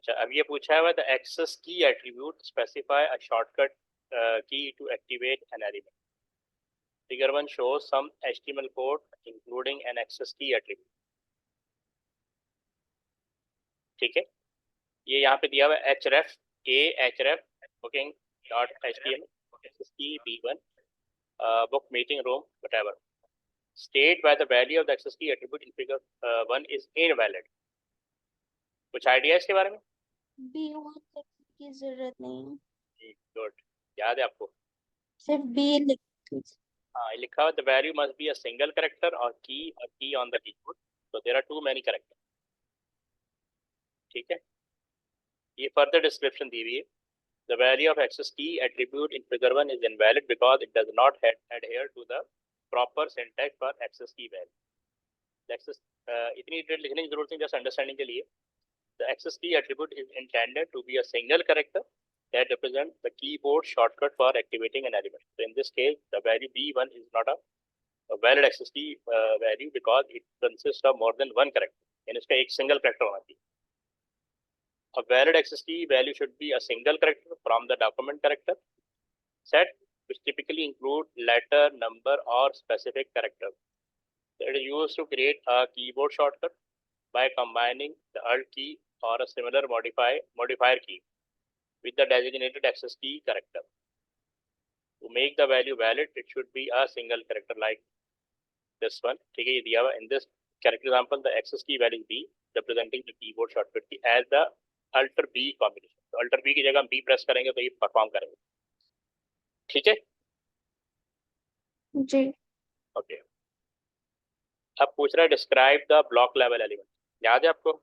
अच्छा, अब ये पूछा हुआ the access key attribute specify a shortcut key to activate an element. Figure 1 shows some HTML code including an access key attribute. ठीक है, ये यहाँ पे दिया हुआ है href a href booking dot html access key b1 book meeting room whatever. State by the value of the access key attribute in figure 1 is invalid. कुछ idea इसके बारे में? B1 की जरूरत नहीं है, गुड, याद है आपको? सिर्फ B लिख दीजिए। हाँ, लिखा हुआ the value must be a single character और की on the keyboard, so there are too many characters. ठीक है, ये फर्दर डिस्क्रिप्शन दी हुई है. The value of access key attribute in figure 1 is invalid because it does not adhere to the proper syntax for access key value. The access इतनी detail लिखने की जरूरत नहीं, जस्ट अंडरस्टैंडिंग के लिए. The access key attribute is intended to be a single character that represents the keyboard shortcut for activating an element. So in this case, the value B1 is not a valid access key value because it consists of more than one character. यानी इसका एक single character होना चाहिए. A valid access key value should be a single character from the document character set, which typically include letter, number, or specific character. It is used to create a keyboard shortcut by combining the Alt key or a similar modifier key with the designated access key character. To make the value valid, it should be a single character like this one. ठीक है, ये दिया हुआ. In this character example, the access key value is B, representing the keyboard shortcut key as the Alt B combination. तो Alt B की जगह हम B press करेंगे तो ये परफॉर्म करेंगे. ठीक है जी, ओके. अब पूछ रहा है describe the block level element. याद है आपको?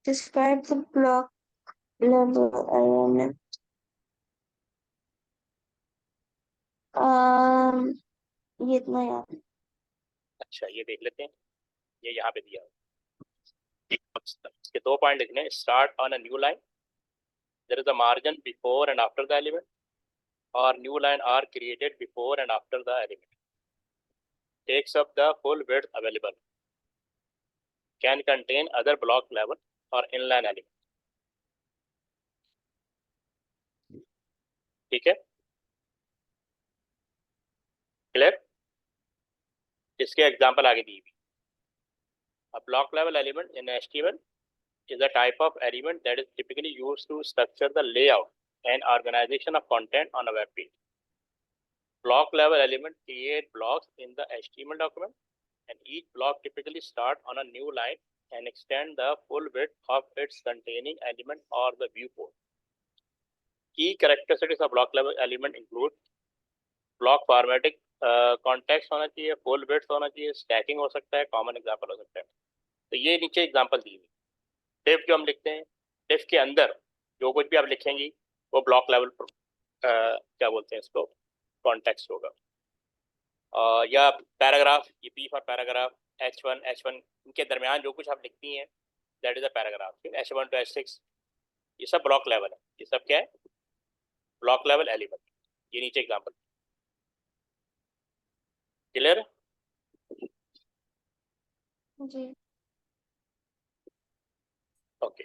describe the block level element. ये इतना याद है। अच्छा, ये देख लेते हैं. ये यहाँ पे दिया है. इसके 2 पॉइंट लिखने. Start on a new line, there is a margin before and after the element, और new line are created before and after the element. Takes up the full width available, can contain other block level और inline element. ठीक है, clear? इसके example आगे दी हुई. A block level element in HTML is a type of element that is typically used to structure the layout and organization of content on a web page. Block level elements create blocks in the HTML document, and each block typically starts on a new line and extend the full width of its containing element or the viewport. Key characteristics of block level element include block formatting, context होना चाहिए, full width होना चाहिए, stacking हो सकता है, common example हो सकता है. तो ये नीचे एग्जांपल दी हुई. डिफ जो हम लिखते हैं, डिफ के अंदर जो कुछ भी आप लिखेंगी वो ब्लॉक लेवल पर क्या बोलते हैं इसको, कॉन्टेक्स्ट होगा. या पैराग्राफ, ये पी फॉर पैराग्राफ, H1 इनके दरमियान जो कुछ आप लिखती हैं दैट इज अ पैराग्राफ. फिर H1 to H6 ये सब ब्लॉक लेवल है. ये सब क्या है? Block level element. ये नीचे एग्जांपल. क्लियर? जी, ओके.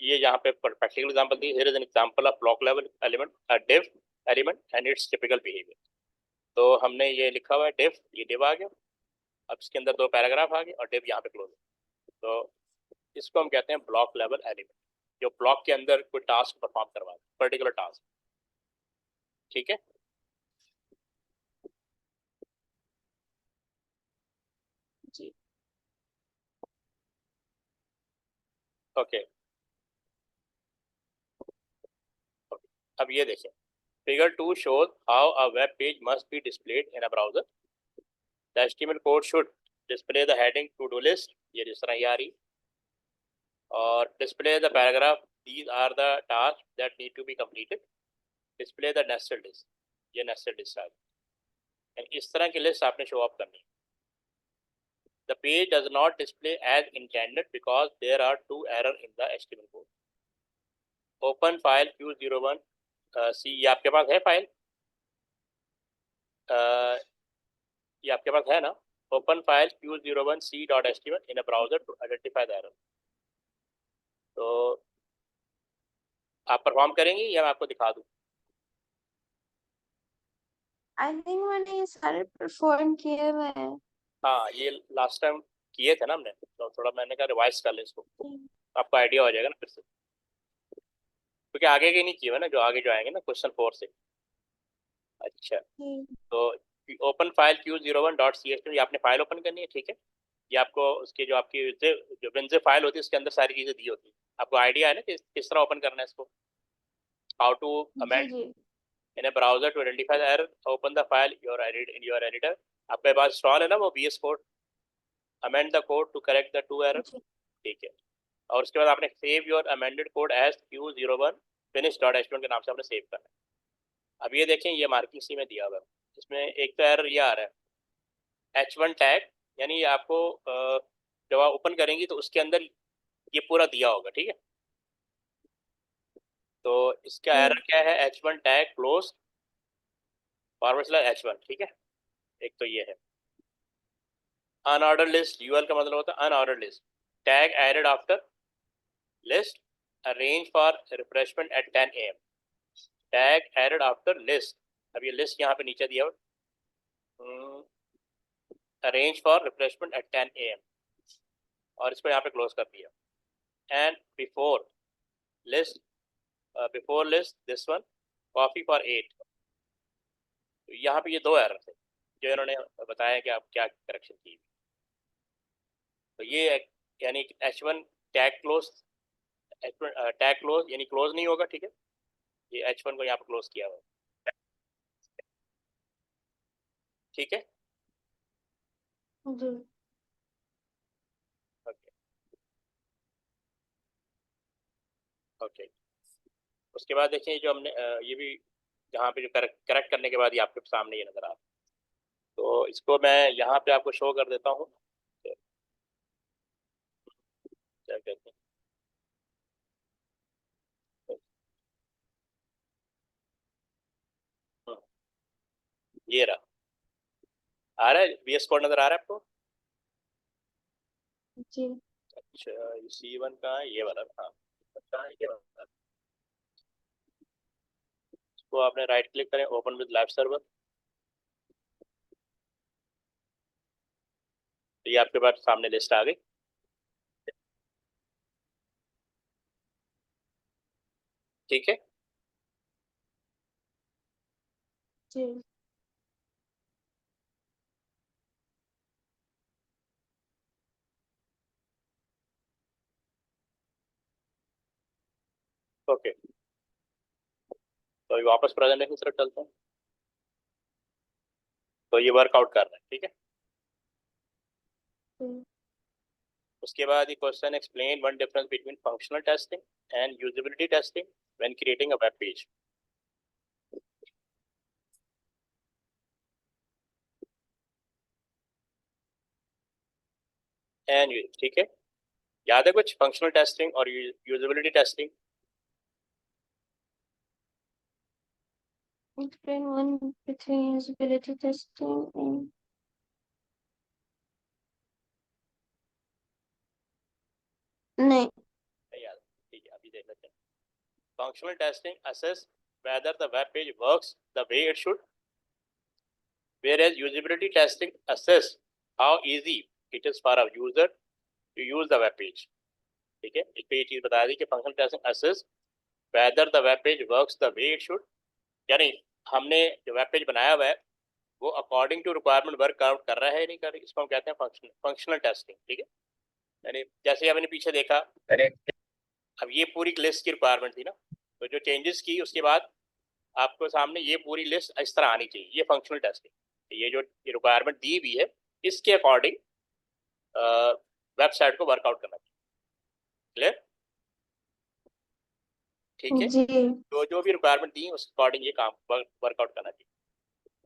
ये यहाँ पे practical example the. Here is an example of block level element, a div element and it's typical behaviour. तो हमने ये लिखा हुआ है डिव, ये डिव आ गया. अब इसके अंदर 2 पैराग्राफ आ गए और डिव यहाँ पे क्लोज. तो इसको हम कहते हैं ब्लॉक लेवल एलिमेंट, जो ब्लॉक के अंदर कोई टास्क परफॉर्म करवा दे, पर्टिकुलर टास्क. ठीक है, जी, ओके. अब ये देखें. Figure 2 shows how a web page must be displayed in a browser. The HTML code should display the heading to do list, ये जिस तरह ये आ रही, और display the paragraph, these are the tasks that need to be completed. Display the nested list, ये nested list आ गई. इस तरह की लिस्ट आपने शो ऑफ करनी. The page does not display as intended because there are 2 errors in the HTML code. Open file Q01 C, ये आपके पास है फाइल? ये आपके पास है ना? open file q01c.html in a browser to identify the error. तो आप परफॉर्म करेंगी या मैं आपको दिखा दूं? आई थिंक मैंने ये सारे परफॉर्म किए हुए हैं। हाँ, ये लास्ट टाइम किए थे ना हमने, तो थोड़ा मैंने कहा रिवाइज कर ले इसको, आपको आइडिया हो जाएगा ना फिर से, क्योंकि आगे के नहीं किए हुए ना, जो आगे जो आएंगे ना क्वेश्चन 4 से। अच्छा, तो ओपन फाइल q01.ch, ये आपने फाइल ओपन करनी है, ठीक है। ये आपको उसके जो आपकी जो विनजिप फाइल होती है उसके अंदर सारी चीजें दी होती है। आपको आइडिया है ना कि किस तरह ओपन करना है इसको, हाउ टू जी अमेंड जी in a browser to identify the error, open the file in your editor. आपके पास इंस्टॉल है ना वो VS code, amend the code to correct the two error, जी ठीक है। और उसके बाद आपने save your amended code as q01 finish.html के नाम से आपने सेव करना है। अब ये देखें, ये मार्किंग सी में दिया हुआ है, इसमें एक तो एरर ये आ रहा है H1 टैग, यानी आपको जब आप ओपन करेंगी तो उसके अंदर ये पूरा दिया होगा, ठीक है। तो इसका जी एरर क्या है, H1 टैग क्लोज /H1, ठीक है। एक तो ये है अनऑर्डर लिस्ट, यूएल का मतलब होता है unorder list, tag added after list, arrange for refreshment at 10 AM, tag added after list. अब ये लिस्ट यहाँ पे नीचे दिया हुआ, arrange for refreshment at 10 AM, और इसको यहाँ पे क्लोज कर दिया। And before list this one coffee for 8। तो यहाँ पे ये दो एरर थे जो इन्होंने बताया कि आप क्या करेक्शन की। तो ये यानी H1 tag close, tag close यानी क्लोज नहीं होगा, ठीक है। ये H1 को यहाँ पे क्लोज किया हुआ है, ठीक है। जी ओके ओके। उसके बाद देखिए जो हमने ये भी यहाँ पे जो करेक्ट करने के बाद ये आपके सामने ये नजर आ रहा है, तो इसको मैं यहाँ पे आपको शो कर देता हूँ। क्या कहते हैं, ये रहा, आ रहा है VS कोड नजर आ रहा है आपको? जी अच्छा, ये C1 का है, ये वाला, हाँ। अच्छा, ये वाला, इसको आपने राइट क्लिक करें, ओपन विद लाइव सर्वर, तो ये आपके पास सामने लिस्ट आ गई, ठीक है। जी ओके, तो अभी वापस प्रेजेंटेशन की तरफ चलते हैं। तो ये वर्कआउट कर रहा है, ठीक है। जी उसके बाद ये question explain one difference between functional testing and usability testing when creating a web page. And ठीक है, याद है कुछ फंक्शनल टेस्टिंग और usability testing? explain one between usability testing and नहीं नहीं याद, ठीक है, अभी देख लेते हैं। Functional testing assess whether the web page works the way it should, whereas usability testing assess how easy it is for a user to use the web page, ठीक है। इस पे ये चीज बता दी कि functional testing assess whether the web page works the way it should, यानी हमने जो वेब पेज बनाया हुआ है वो according to requirement work out कर रहा है नहीं कर रहा है, इसको हम कहते हैं फंक्शनल टेस्टिंग, ठीक है। यानी जैसे आपने पीछे देखा, अब ये पूरी लिस्ट की रिक्वायरमेंट थी ना, तो जो चेंजेस की उसके बाद आपको सामने ये पूरी लिस्ट इस तरह आनी चाहिए, ये फंक्शनल टेस्टिंग। ये जो रिक्वायरमेंट दी हुई है इसके अकॉर्डिंग वेबसाइट को वर्कआउट करना चाहिए, क्लियर, ठीक है। जी तो जो भी रिक्वायरमेंट दी है उसके अकॉर्डिंग ये काम वर्कआउट करना चाहिए।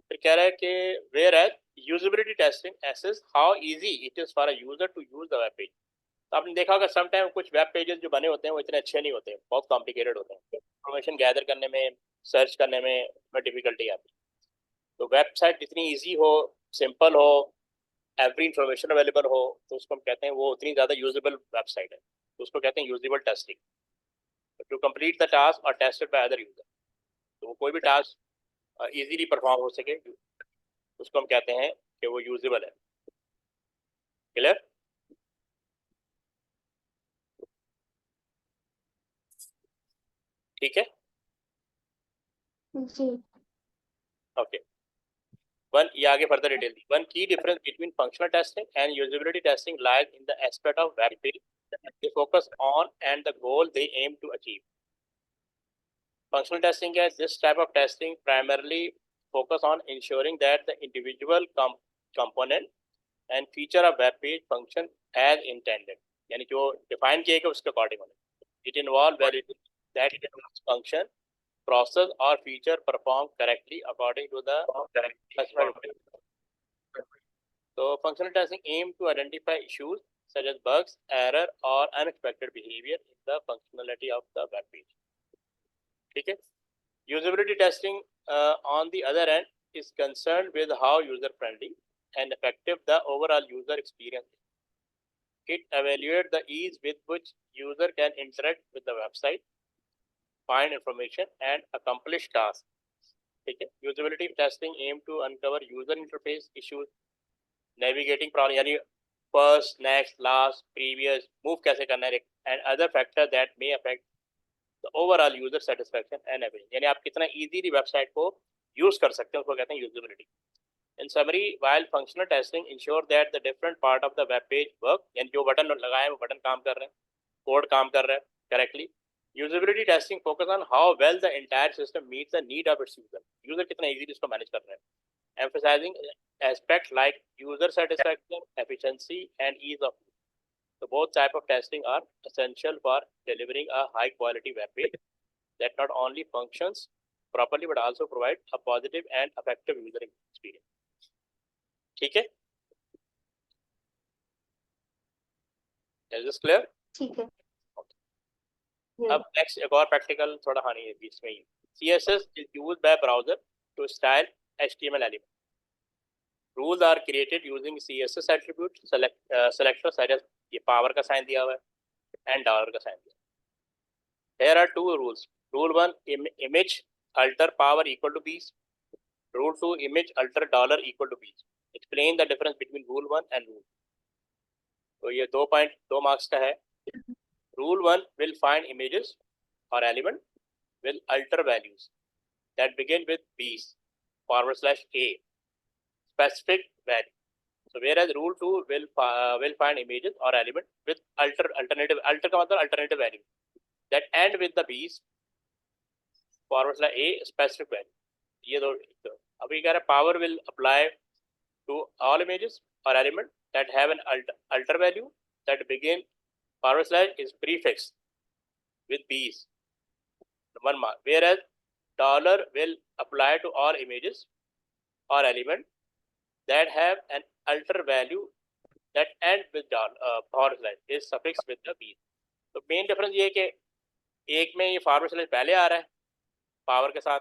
फिर कह रहा है कि whereas usability testing assess how easy it is for a user to use the web page. तो आपने देखा होगा सम टाइम कुछ वेब पेजेस जो बने होते हैं वो इतने अच्छे नहीं होते हैं, बहुत कॉम्प्लिकेटेड होते हैं, इंफॉर्मेशन गैदर करने में, सर्च करने में डिफिकल्टी आती है। तो वेबसाइट जितनी ईजी हो, सिंपल हो, एवरी इंफॉर्मेशन अवेलेबल हो, तो उसको हम कहते हैं वो उतनी ज़्यादा यूजेबल वेबसाइट है, तो उसको कहते हैं usable testing. To complete the task और टेस्टेड बाय अदर यूजर, तो वो कोई भी टास्क इजीली परफॉर्म हो सके, उसको हम कहते हैं कि वो यूजेबल है। क्लियर? ठीक है, जी। ओके। वन, ये आगे फर्दर डिटेल दी। वन की difference between functional testing and usability testing lies in the aspect of web page they focus on and the goal they aim to achieve. Functional testing is this type of testing primarily focus on ensuring that the individual component and feature of web page function as intended. यानी जो define किए गए उसके according होने. It involves validating that the function, process or feature perform correctly according to the specified. So functional testing aim to identify issues such as bugs, error or unexpected behavior in the functionality of the web page. ठीक है? Usability testing, on the other hand, is concerned with how user-friendly and effective the overall user experience is. It evaluates the ease with which user can interact with the website, find information, and accomplish tasks. ठीक है? Usability testing aim to uncover user interface issues, navigating problem, यानी first, next, last, previous, move कैसे करना है, and other factors that may affect the overall user satisfaction and everything. यानी आप कितना easily website को यूज कर सकते हैं, उसको कहते हैं usability. In summary, while functional testing ensure that the different part of the web page work, यानी जो बटन लगाए हैं वो बटन काम कर रहे हैं, कोड काम कर रहा है correctly. Usability testing focus on how well the entire system meets the need of its user. User कितना easily इसको manage कर रहे हैं. Emphasizing aspects like user satisfaction, efficiency, and ease of use. So both type of testing are essential for delivering a high quality web page that not only functions properly but also provide a positive and effective user experience. ठीक है? Is this clear? ठीक है। अब next एक और practical थोड़ा हानि है बीच में ही. CSS is used by browser to style HTML element. Rules are created using CSS attribute selector such as ये पावर का साइन दिया हुआ है and dollar का साइन दिया. There are two rules. Rule 1, image alter power equal to bees. Rule 2, image alter dollar equal to bees. Explain the difference between rule 1 and rule. तो ये 2 marks का है. Rule 1 will find images or element will alter values that begin with bees /a specific value. So whereas rule 2 will find images or element with alternative का मतलब alternative value that end with the bees /a specific value. ये दो. अभी कह रहा है power will apply to all images or element that have an alter value that begin / is prefixed with bees 1 mark, whereas dollar will apply to all images or element that have an alter value that end with / is suffixed with the bees. तो main difference ये है कि एक में ये / पहले आ रहा है पावर के साथ,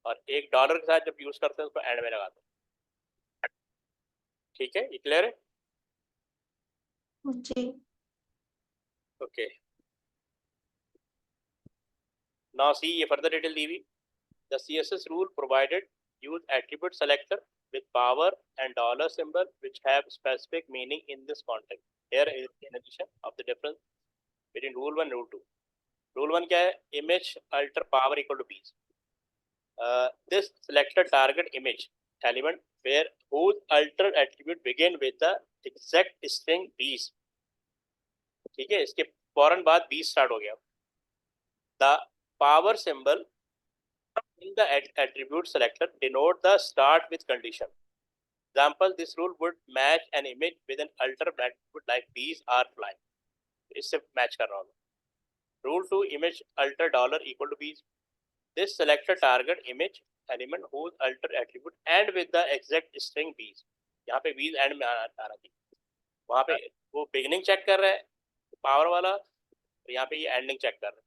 और एक डॉलर के साथ जब यूज करते हैं उसको एंड में लगाते हैं. ठीक है, ये क्लियर है? जी। ओके. Now see ये further detail दी हुई. The CSS rule provided use attribute selector with power and dollar symbol which have specific meaning in this context. Here is in addition of the difference between rule 1 and rule 2. Rule 1 क्या है? Image alter power equal to bees. This selector target image element where whose alter attribute begin with the exact string bees. ठीक है, इसके फौरन बाद bees start हो गया. The power symbol in the attribute selector denote the start with condition. Example, this rule would match an image with an alter attribute like bees are flying. इससे match कर रहा हूँ. Rule 2, image alter dollar equal to bees. This selector target image element whose alter attribute end with the exact string bees. यहाँ पे bees end में आना चाहिए. वहाँ पे वो beginning check कर रहा है power वाला, और यहाँ पे ये ending check कर रहा है.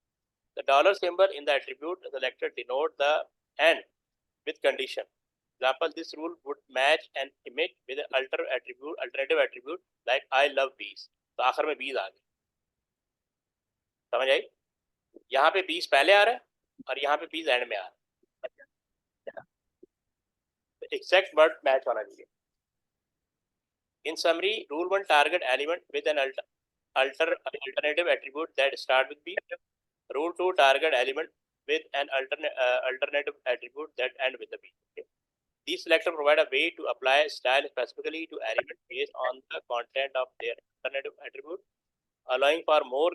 The dollar symbol in the attribute selector denote the end with condition. Example, this rule would match an image with an alternative attribute like I love bees. तो आखिर में bees आ गए, समझ आई? यहाँ पे bees पहले आ रहा है और यहाँ पे bees एंड में आ रहा है, एग्जैक्ट वर्ड मैच होना चाहिए. In summary, rule 1 target element with an alternative attribute that start with B. Rule 2 target element with an alternative attribute that end with the B. Okay. These selectors provide a way to apply style specifically to elements based on the content of their alternative attribute, allowing for more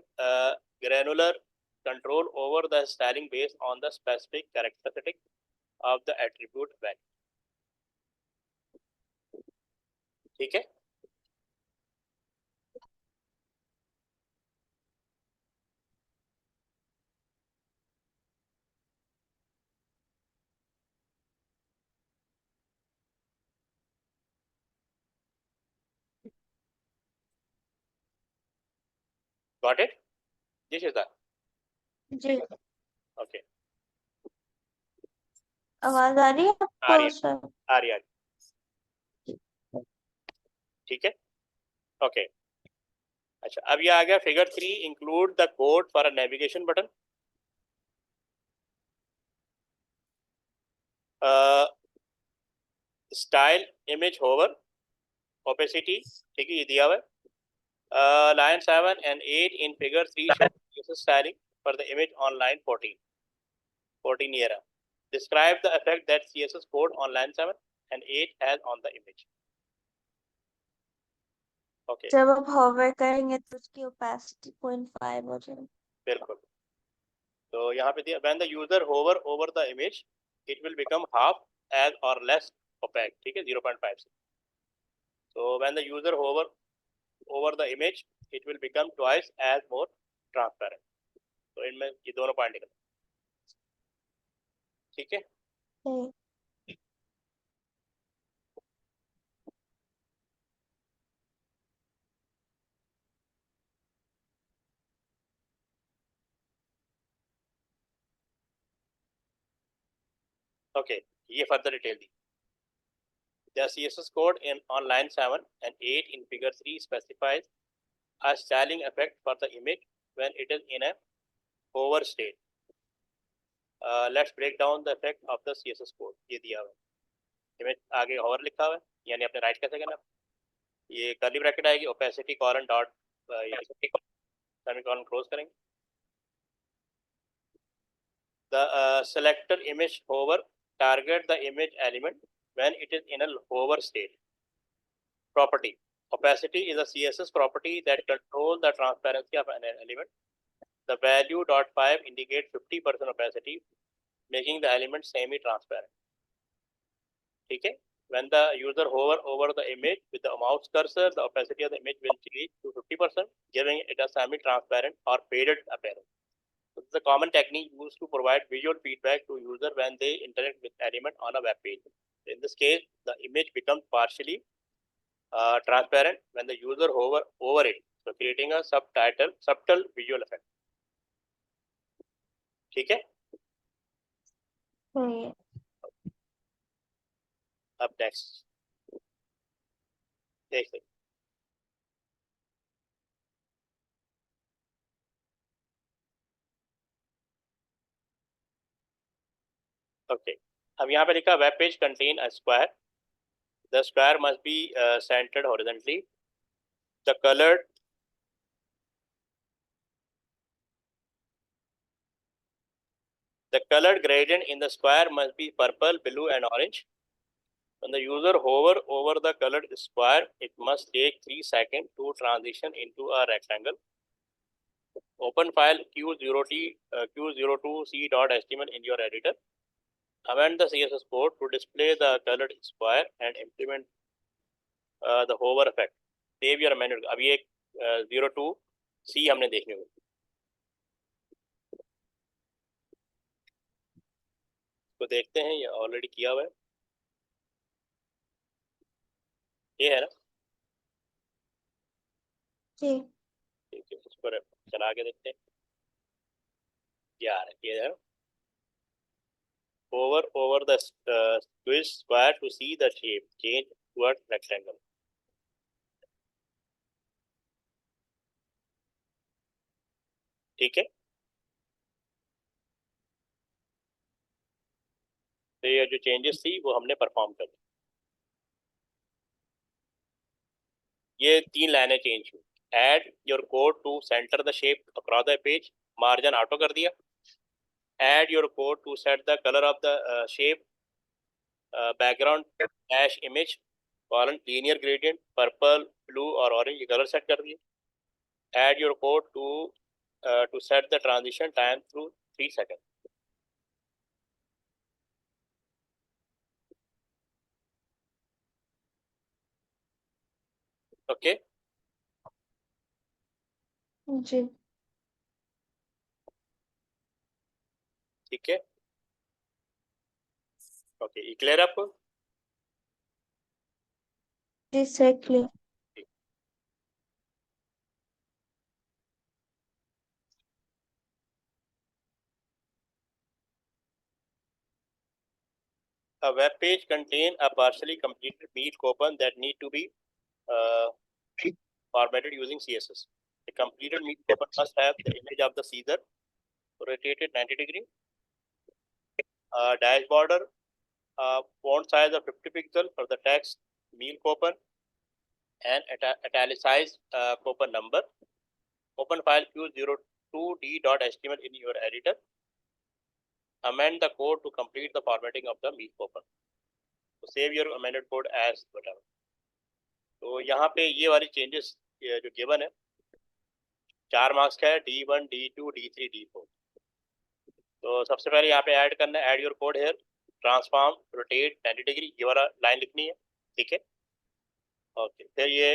granular control over the styling based on the specific characteristics of the attribute value. ठीक है. Got it? This is that. Ji. Okay. आवाज आ रही है आ रही आपको sir? आ रही. ठीक है. ओके. अच्छा, अब ये आ गया figure 3. Include the code for a navigation button. Style image hover opacity, ठीक है, ये दिया हुआ है. line 7 and 8 in figure 3 show CSS styling for the image on line 14 era. Describe the effect that CSS code on line 7 and 8 has on the image. Okay. जब आप hover करेंगे तो उसकी opacity 0.5 हो जाएगी. बिल्कुल. तो यहाँ पे दिया when the user hover over the image, it will become half as or less opaque. ठीक है, 0.5 से. So when the user hover over the image, it will become twice as more transparent. तो इनमें ये दोनों पॉइंट निकल. ठीक है. Okay, ये further detail the. The CSS code on line 7 and 8 in figure 3 specifies a styling effect for the image when it is in a hover state. Let's break down the effect of the CSS code. ये दिया हुआ है. Image आगे hover लिखा हुआ है, यानी अपने राइट कैसे करना. ये कर्ली ब्रैकेट आएगी, opacity colon dot semicolon close करेंगे. The selector image hover target the image element when it is in a hover state. Property. Opacity is a CSS property that controls the transparency of an element. The value .5 indicates 50% opacity, making the element semi-transparent. ठीक है. When the user hover over the image with the mouse cursor, the opacity of the image will change to 50%, giving it a semi-transparent or faded appearance. This is a common technique used to provide visual feedback to user when they interact with element on a web page. In this case, the image becomes partially transparent when the user hover over it, so creating a subtle visual effect. ठीक है. अब next देखते. Okay. अब यहाँ पे लिखा web page contain a square. The square must be centred horizontally. The colored gradient in the square must be purple, blue and orange. When the user hover over the colored square, it must take 3 seconds to transition into a rectangle. Open file q02c.html in your editor. Amend the CSS code to display the colored square and implement the hover effect. Save your manual. अभी एक 02c हमने देखने को. तो देखते हैं, ये already किया हुआ है. ये है ना. ठीक है, इस पर चला के देखते हैं. ये आ रहा है, ये है. over the twist square to see the shape change towards rectangle. ठीक है, तो ये जो चेंजेस थी वो हमने परफॉर्म कर दी। ये 3 लाइनें चेंज हुई। Add your code to centre the shape across the page, margin auto कर दिया। Add your code to set the colour of the shape, background dash image colon linear gradient purple blue और orange, ये colour set कर दिए। Add your code to set the transition time through 3 second. Okay, जी ठीक है, okay, clear आपको? जी sir clear. A web page contain a partially completed meal coupon that need to be formatted using CSS. The completed meal coupon must have the image of the Caesar rotated 90 degree, dash border, font size of 50 pixel for the text meal coupon, and italicized coupon number. Open file q02d.html in your editor. Amend the code to complete the formatting of the meal coupon. So save your amended code as whatever. तो यहाँ पे ये वाली changes जो given है 4 marks का है, D1 D2 D3 D4। तो सबसे पहले यहाँ पे ऐड करना है, add your code here, transform rotate 90 degree, ये वाला लाइन लिखनी है, ठीक है। ओके, फिर ये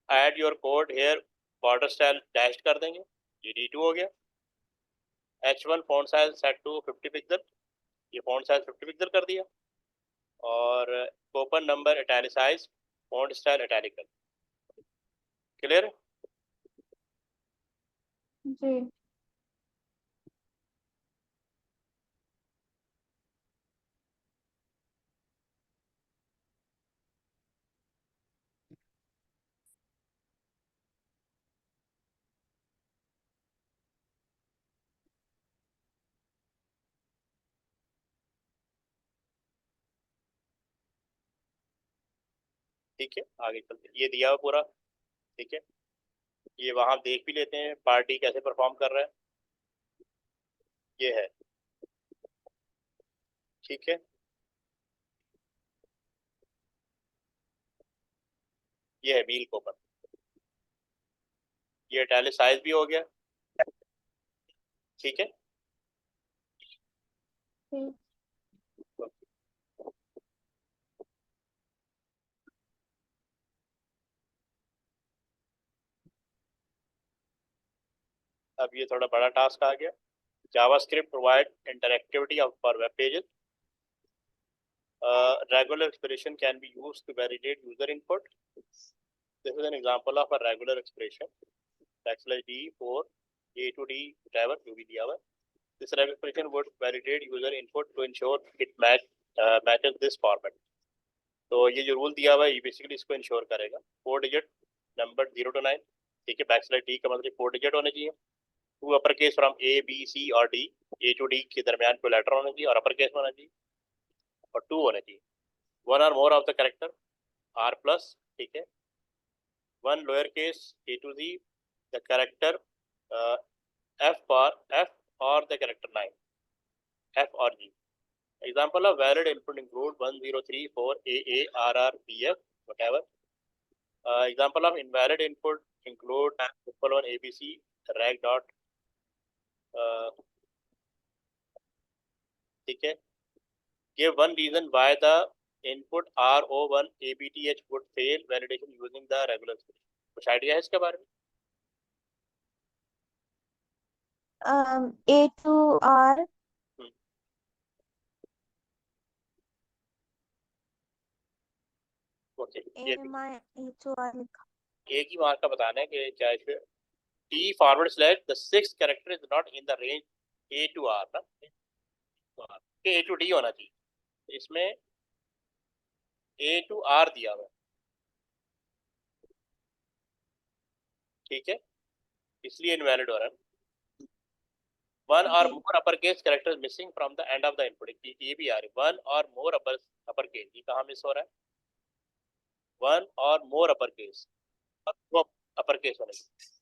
add your code here border style dash कर देंगे, ये D2 हो गया। H1 font size set to 50 pixel, ये फॉन्ट साइज 50 पिक्सल कर दिया। और coupon number italicise, font style italic. Clear? जी ठीक है, आगे चलते, ये दिया हुआ पूरा, ठीक है। ये वहां देख भी लेते हैं पार्टी कैसे परफॉर्म कर रहा है, ये है, ठीक है। ये है मील कूपन, ये इटैलिसाइज भी हो गया, ठीक है। जी अब ये थोड़ा बड़ा टास्क आ गया। JavaScript provide interactivity of for web pages. Regular expression can be used to validate user input. This is an example of a regular expression. Backslash D for A to D, whatever जो भी दिया हुआ है. This regular expression would validate user input to ensure it matches this format. तो ये जो rule दिया हुआ है ये बेसिकली इसको इंश्योर करेगा। 4 डिजिट नंबर 0 to 9, ठीक है। बैकस्लैश डी का मतलब 4 डिजिट होने चाहिए। 2 upper case from A B C और D, A to D के दरमियान कोई लेटर होना चाहिए और अपर केस होना चाहिए, और 2 होने चाहिए। 1 or more of the character R plus, ठीक है। 1 lower case A to Z the character F or the character 9 F or G. Example of valid input include 1034 AA RR BF whatever. Example of invalid input include triple on ABC rag dot, ठीक है। Give one reason why the input RO1 ABTH would fail validation using the regular expression. कुछ idea है इसके बारे में? A to R okay, ये A to R लिखा। एक ही मार्क का बताना है कि क्या इसमें T forward slash the 6th character is not in the range A to R ना, कि A to D होना चाहिए, इसमें A to R दिया हुआ है, ठीक है, इसलिए इनवैलिड हो रहा है। वन और जी। More upper case character missing from the end of the input, ये भी आ रही है, वन और मोर अपर केस, ये कहाँ मिस हो रहा है, वन और मोर अपर केस, वो अपर केस होने चाहिए।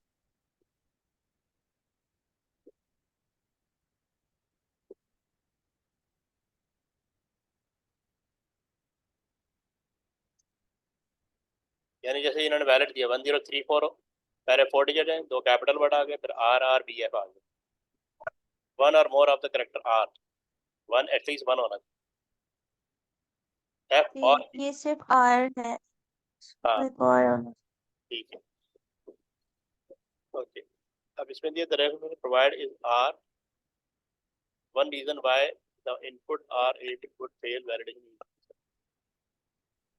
यानी जैसे इन्होंने वैलिड दिया 1034 हो, पहले 4 डिजिट है, दो कैपिटल वर्ड आ गए, फिर आर आर बी एफ आ गए, वन और more of the character R, one at least one होना चाहिए, एफ और ये सिर्फ R है, हाँ एक और होना। ठीक है, ओके। अब इसमें दिया the regular provide is R, one reason why the input R A would fail validation.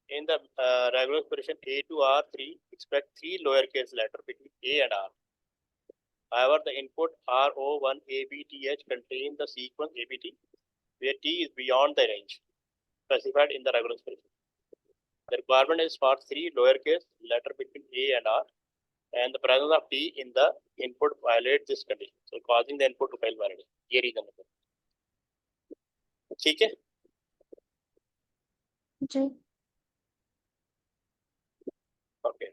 In the regular expression A to R3, expect three lowercase letters between A and R. However, the input RO1ABTH contain the sequence ABT, where T is beyond the range specified in the regular expression. The requirement is for three lowercase letters between A and R, and the presence of T in the input violates this condition, so causing the input to fail validation. ये reason है, ठीक है? जी। Okay.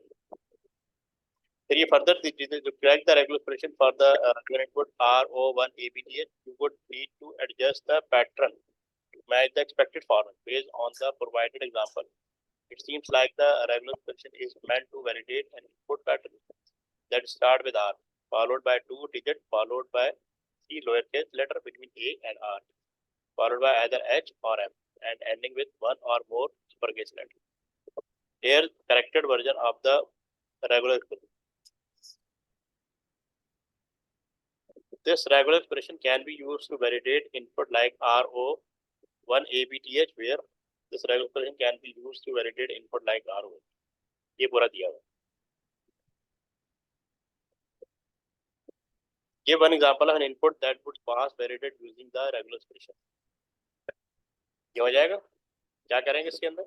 Three further, to correct the regular expression for the input RO1ABTH, you would need to adjust the pattern to match the expected format based on the provided example. It seems like the regular expression is meant to validate an input pattern that start with R, followed by two digit, followed by three lowercase letter between A and R, followed by either H or M, and ending with one or more uppercase letter. Here, corrected version of the regular expression. This regular expression can be used to validate input like RO1ABTH, where this regular expression can be used to validate input like RO. ये पूरा दिया हुआ है. Give one example of an input that would pass validate using the regular expression. ये हो जाएगा? क्या करेंगे इसके अंदर?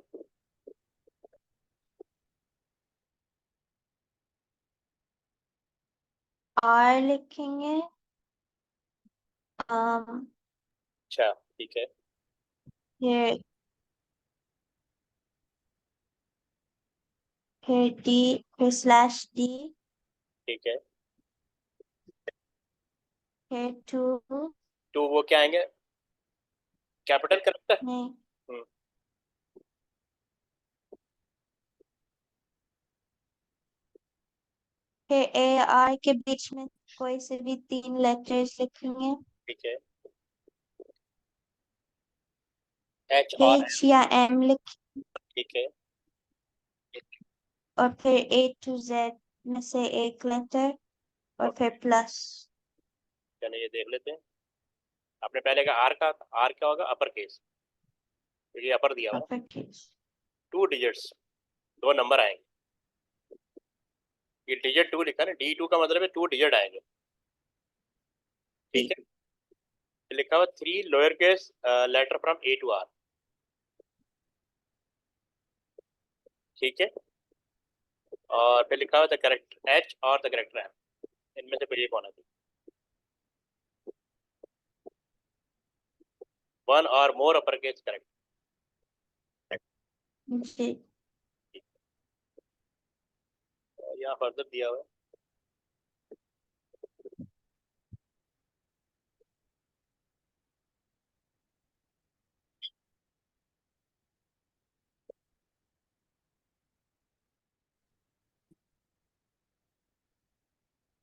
R लिखेंगे, अच्छा ठीक है. फिर D, फिर /D, ठीक है. फिर 2, तो वो क्या आएंगे? Capital character. नहीं, फिर A R के बीच में कोई से भी 3 लेटर्स लिखेंगे, ठीक है. H और H या M लिख, ठीक है. और फिर A to Z में से एक लेटर, और फिर प्लस। चलिए ये देख लेते हैं. आपने पहले का आर क्या होगा? अपर केस, ये अपर दिया हुआ. Upper case. टू डिजिट्स, दो नंबर आएंगे. ये डिजिट 2 लिखा ना, D2 का मतलब है 2 डिजिट आएंगे, ठीक है. लिखा हुआ three lower case letter from A to R, ठीक है. और फिर लिखा हुआ द करेक्टर H और द करेक्टर M, इनमें से कोई एक होना चाहिए. वन और मोर अपर केस करेक्ट. जी। यहाँ फर्दर दिया हुआ है.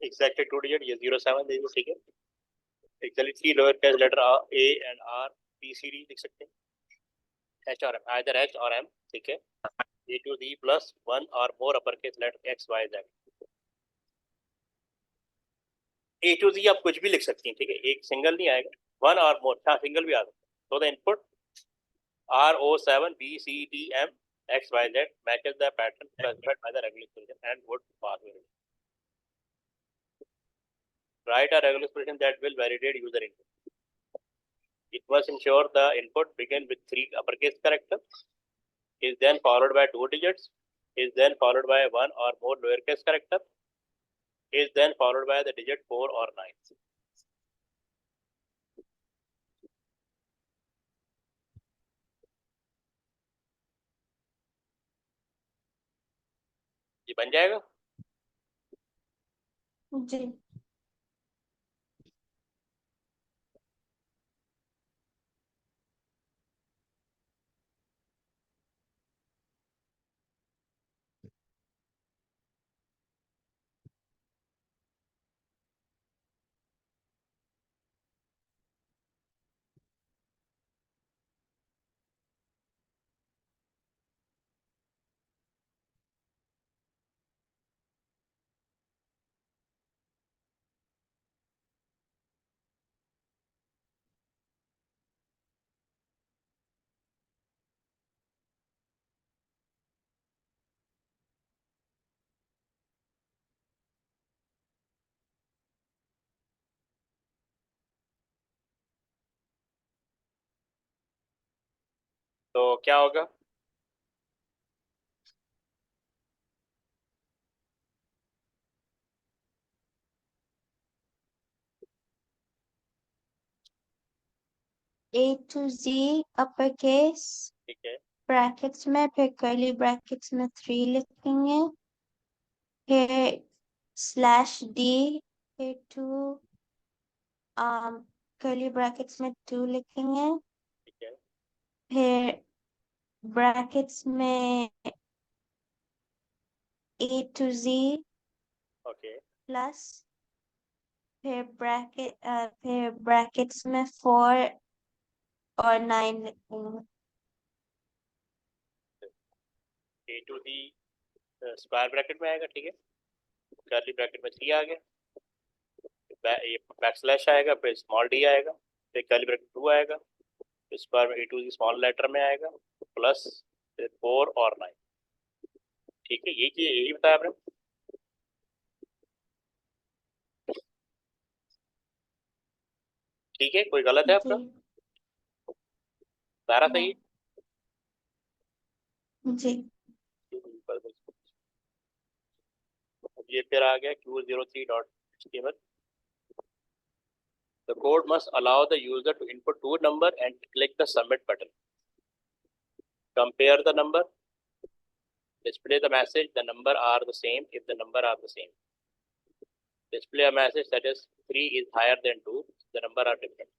एग्जैक्टली 2 डिजिट, ये 07 दे दो, ठीक है. Actually three lower case letter A and R, B C D लिख सकते हैं. H और M, आइदर H और M, ठीक है. A to D plus one और more upper case letter X Y Z. A to D आप कुछ भी लिख सकती हैं, ठीक है, एक सिंगल नहीं आएगा. वन और मोर, हाँ सिंगल भी आ सकता. तो the input RO7 B C D M X Y Z matches the pattern specified by the regular expression and would pass validation. Write a regular expression that will validate user input. it must ensure the input begin with 3 uppercase characters, is then followed by 2 digits, is then followed by 1 or more lowercase character, is then followed by the digit 4 or 9. ये बन जाएगा? जी। तो क्या होगा? A to Z upper case ठीक है, brackets में, फिर कर्ली ब्रैकेट्स में 3 लिखेंगे, फिर स्लैश D, फिर 2 कर्ली ब्रैकेट्स में 2 लिखेंगे, ठीक है, फिर ब्रैकेट्स में A to Z okay, plus, फिर ब्रैकेट्स में 4 और 9 लिखेंगे। ए टू दी स्क्वायर ब्रैकेट में आएगा, ठीक है, कर्ली ब्रैकेट में 3 आ गया, ये बैक स्लैश आएगा, फिर स्मॉल डी आएगा, फिर कर्ली ब्रैकेट 2 आएगा, फिर स्क्वायर में ए टू दी स्मॉल लेटर में आएगा, प्लस फिर 4 और 9। ठीक है, यही बताया आपने। ठीक है, कोई गलत है आपका? जी सारा सही है? जी ये फिर आ गया Q03.html. The code must allow the user to input 2 number and click the submit button. Compare the number, display the message, the number are the same if the number are the same. Display a message that is 3 is higher than 2, the number are different.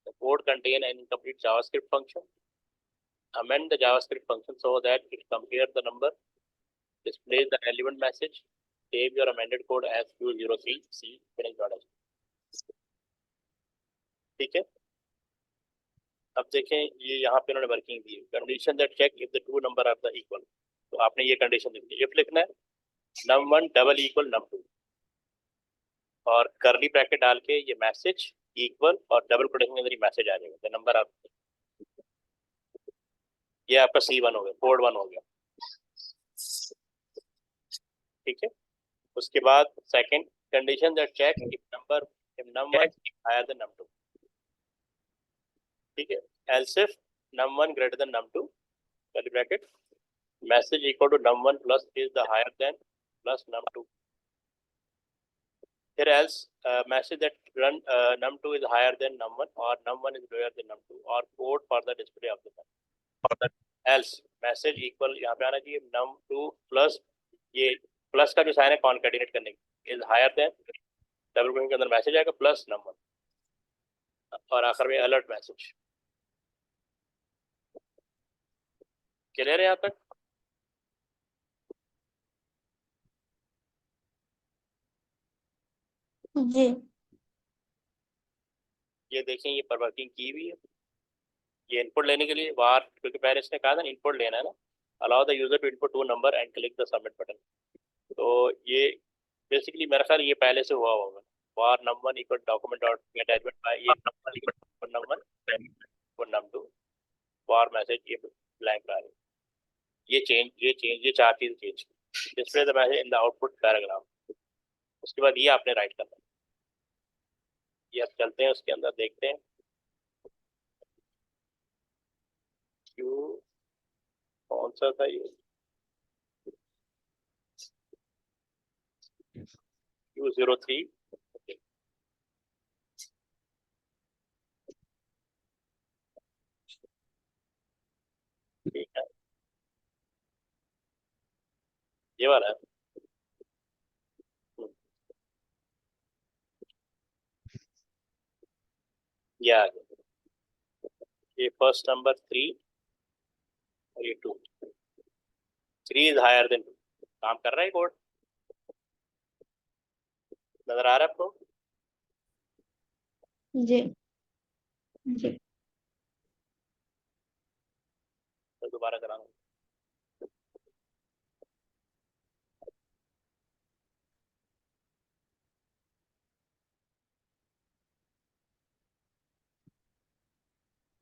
The code contain an incomplete JavaScript function. Amend the JavaScript function so that it compares the number, displays the relevant message, save your amended code as Q03C finish.html. ठीक है, अब देखें ये यहाँ पे उन्होंने working दी है, condition that check if the two number are the equal. तो आपने ये कंडीशन लिखनी है, इफ लिखना है num1 डबल इक्वल num2 और करली ब्रैकेट डाल के ये मैसेज इक्वल और डबल कोटेशन के अंदर मैसेज आ जाएगा, द नंबर आप, ये आपका C1 हो गया, कोड 1 हो गया। ठीक है, उसके बाद second condition that check if num1 higher than num2। ठीक है, else if num1 greater than num2 curly bracket message equal to num1 plus is the higher than plus num2. Here else message that run num2 is higher than num1 or num1 is lower than num2 or code for the display of the num. Else message equal यहाँ पे आना चाहिए num2 plus ये plus का जो sign है concatenate करने की is higher than double quotation के अंदर मैसेज आएगा प्लस num1 और आखिर में अलर्ट मैसेज। क्लियर है यहाँ तक? जी ये देखें ये पर वर्किंग की हुई है, ये इनपुट लेने के लिए बाहर, क्योंकि पहले इसने कहा था इनपुट लेना है ना, allow the user to input 2 number and click the submit button. तो ये बेसिकली मेरा ख्याल ये पहले से हुआ होगा, var num1 equal document dot attachment by ये num1 equal num1 equal num2 var message ये blank आ रही है, ये चार चीज change, display the message in the output paragraph. उसके बाद ये आपने राइट करना है। ये अब चलते हैं उसके अंदर देखते हैं क्यू कौन सा था ये, Q03। ठीक है, ये वाला है। ये आ गया, ये फर्स्ट नंबर 3 और ये 2। 3 इज हायर देन 2। काम कर रहा है कोड, नजर आ रहा है आपको? जी जी। तो दोबारा कराऊंगा।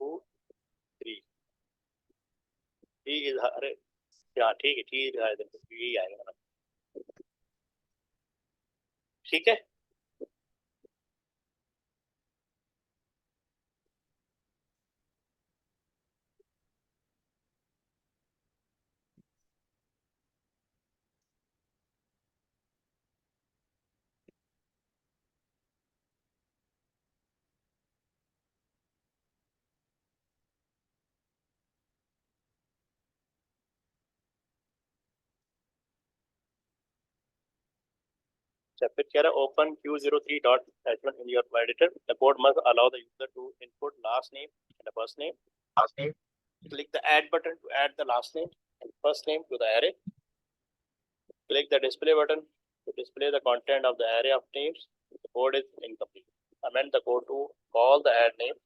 2 3 ठीक है, अरे हाँ ठीक है, ठीक है, यही आएगा ना। ठीक है, अच्छा फिर कह रहा है open Q03.h1 in your editor. The code must allow the user to input last name and the first name. Click the add button to add the last name and first name to the array. Click the display button to display the content of the array of names. The code is incomplete. Amend the code to call the add name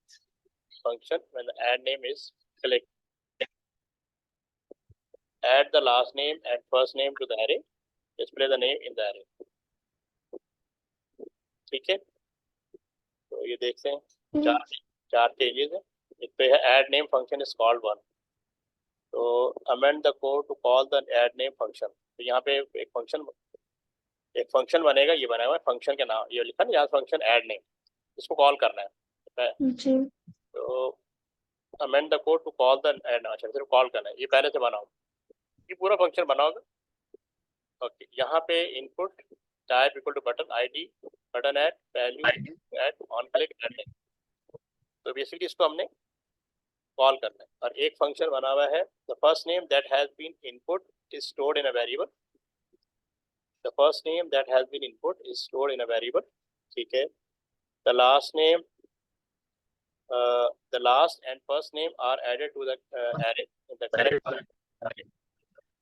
function when the add name is selected. Add the last name and first name to the array. Display the name in the array. ठीक है, तो ये देखते हैं चार changes है। एक पे है add name function is called 1. तो amend the code to call the add name function. तो यहाँ पे एक फंक्शन बनेगा, ये बना हुआ है फंक्शन के नाम, ये लिखा ना यहाँ फंक्शन add name, इसको कॉल करना है। जी तो amend the code to call the add, अच्छा सिर्फ कॉल करना है, ये पहले से बना होगा, ये पूरा फंक्शन बना होगा। ओके, यहाँ पे input type equal to button ID, button add value add on click add. तो बेसिकली इसको हमने कॉल करना है, और एक फंक्शन बना हुआ है the first name that has been input is stored in a variable. The first name that has been input is stored in a variable. ठीक है, the last name the last and first name are added to the array in the correct array.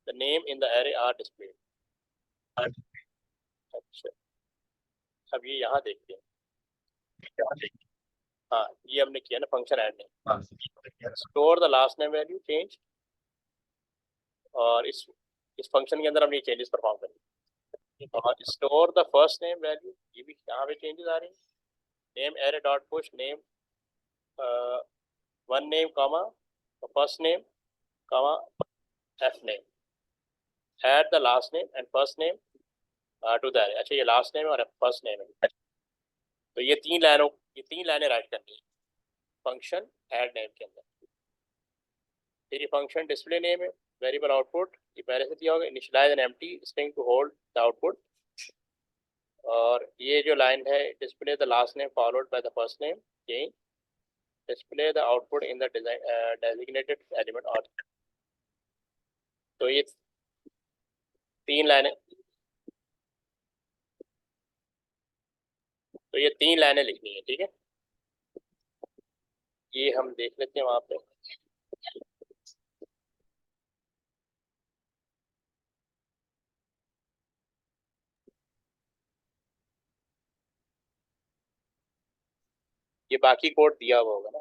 The name in the array are displayed. अच्छा, अब ये यहाँ देखते हैं। हाँ, ये हमने किया ना फंक्शन ऐड ने store the last name value change, और इस फंक्शन के अंदर हम ये चेंजेस परफॉर्म करेंगे। और store the first name value, ये भी यहाँ पे चेंजेस आ रही हैं। Name array dot push name one name comma first name comma F name, add the last name and first name to the array. अच्छा, ये लास्ट नेम और फर्स्ट नेम है, तो ये तीन लाइनें राइट करनी है फंक्शन ऐड नेम के अंदर। फिर ये फंक्शन डिस्प्ले नेम है, वेरिएबल आउटपुट ये पहले से दिया होगा, initialise an empty string to hold the output. और ये जो लाइन है display the last name followed by the first name, यही display the output in the designated element. और तो ये तीन लाइनें लिखनी है। ठीक है, ये हम देख लेते हैं वहां पे। ये बाकी कोड दिया हुआ होगा ना,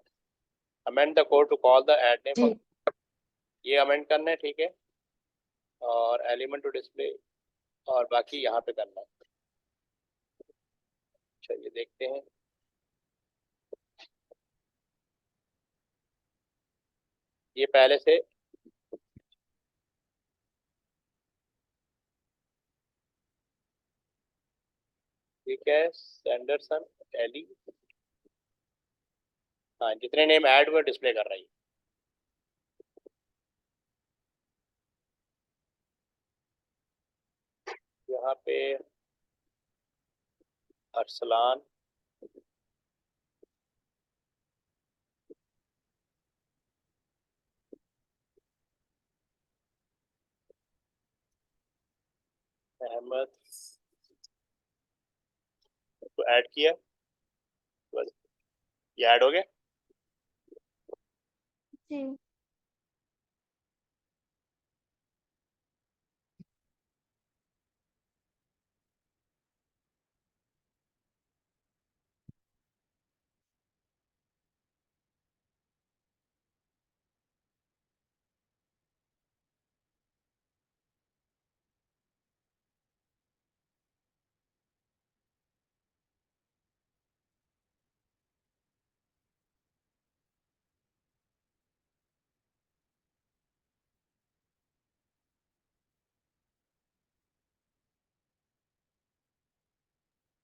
amend the code to call the add name, ये अमेंड करना है। ठीक है, और एलिमेंट टू डिस्प्ले और बाकी यहाँ पे करना है। चलिए देखते हैं। ये पहले से ठीक है, सैंडरसन एली, हाँ जितने नेम ऐड हुए डिस्प्ले कर रही है। यहाँ पे अरसलान, अहमद को ऐड किया, बस ये ऐड हो गया। जी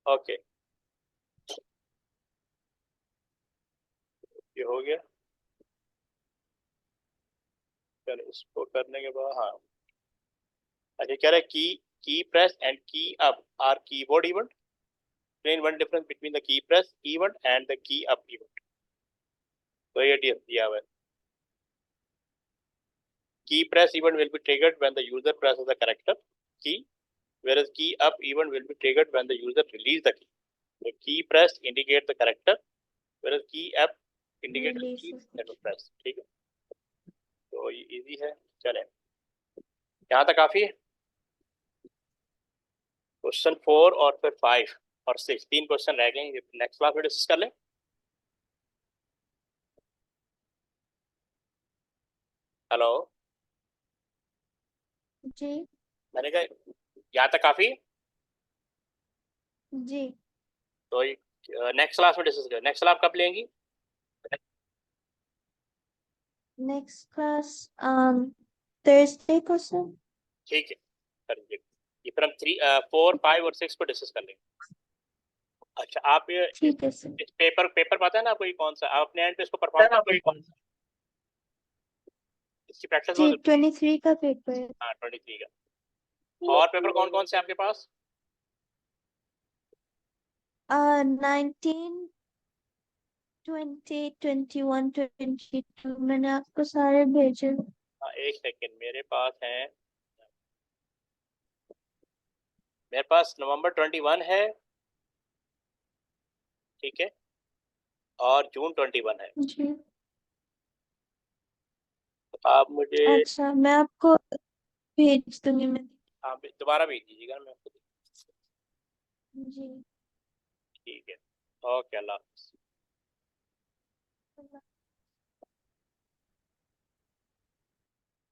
ओके, ये हो गया। चलो इसको करने के बाद, हाँ अच्छा कह रहा है की press and key up or keyboard event, explain one difference between the key press event and the key up event। तो ये दिया हुआ है, key press event will be triggered when the user presses the character key, whereas key up event will be triggered when the user release the key। So key press indicate the character, whereas key up indicate the key Releases the that was pressed। ठीक है, तो ये easy है। चले यहाँ तक काफी है। क्वेश्चन 4 और फिर 5 और 6, 3 क्वेश्चन रह गए, नेक्स्ट क्लास में डिस्कस कर लें। हेलो, जी मैंने कहा यहाँ तक काफी है, जी तो नेक्स्ट क्लास में डिस्कस करें। नेक्स्ट क्लास कब लेंगी? नेक्स्ट क्लास थर्सडे को सर। ठीक है, कर लीजिए। ये फिर हम 3 4 5 और 6 को डिस्कस कर लेंगे। अच्छा आप ये ठीक है सर। इस पेपर पता है ना आपको, ये कौन सा आप अपने एंड पे इसको परफॉर्म कर, कोई कौन सा इसकी प्रैक्टिस जी बहुत जरूरी 23 का पेपर है। है। हाँ 23 का। और पेपर कौन कौन से आपके पास? 19 20 21 22 मैंने आपको सारे भेजे। हाँ एक सेकंड, मेरे पास नवंबर 21 है, ठीक है, और जून 21 है। जी तो आप मुझे अच्छा मैं आपको भेज दूंगी मैं। आप दोबारा भेज दीजिएगा, मैं आपको। जी ठीक है, ओके, अल्लाह हाफिज़।